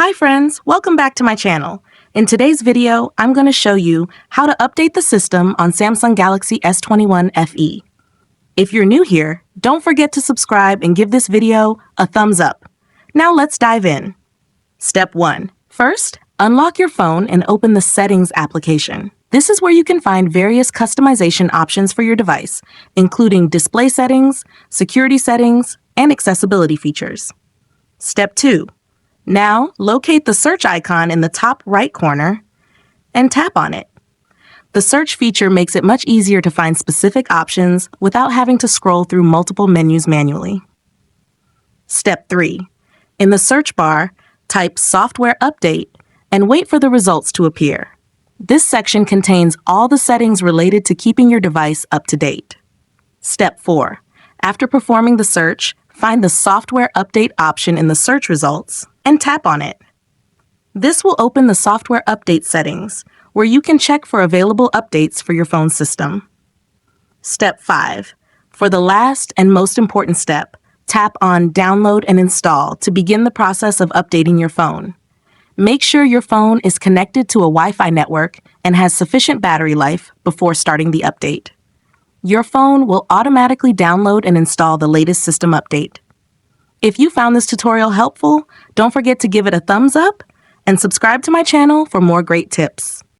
Hi friends, welcome back to my channel. In today's video, I'm going to show you how to update the system on Samsung Galaxy S21 FE. If you're new here, don't forget to subscribe and give this video a thumbs up. Now let's dive in. Step 1. First, unlock your phone and open the Settings application. This is where you can find various customization options for your device, including display settings, security settings, and accessibility features. Step 2. Now, locate the search icon in the top right corner and tap on it. The search feature makes it much easier to find specific options without having to scroll through multiple menus manually. Step 3. In the search bar, type Software Update and wait for the results to appear. This section contains all the settings related to keeping your device up to date. Step 4. After performing the search, find the Software Update option in the search results and tap on it. This will open the Software Update settings, where you can check for available updates for your phone system. Step 5. For the last and most important step, tap on Download and Install to begin the process of updating your phone. Make sure your phone is connected to a Wi-Fi network and has sufficient battery life before starting the update. Your phone will automatically download and install the latest system update. If you found this tutorial helpful, don't forget to give it a thumbs up and subscribe to my channel for more great tips.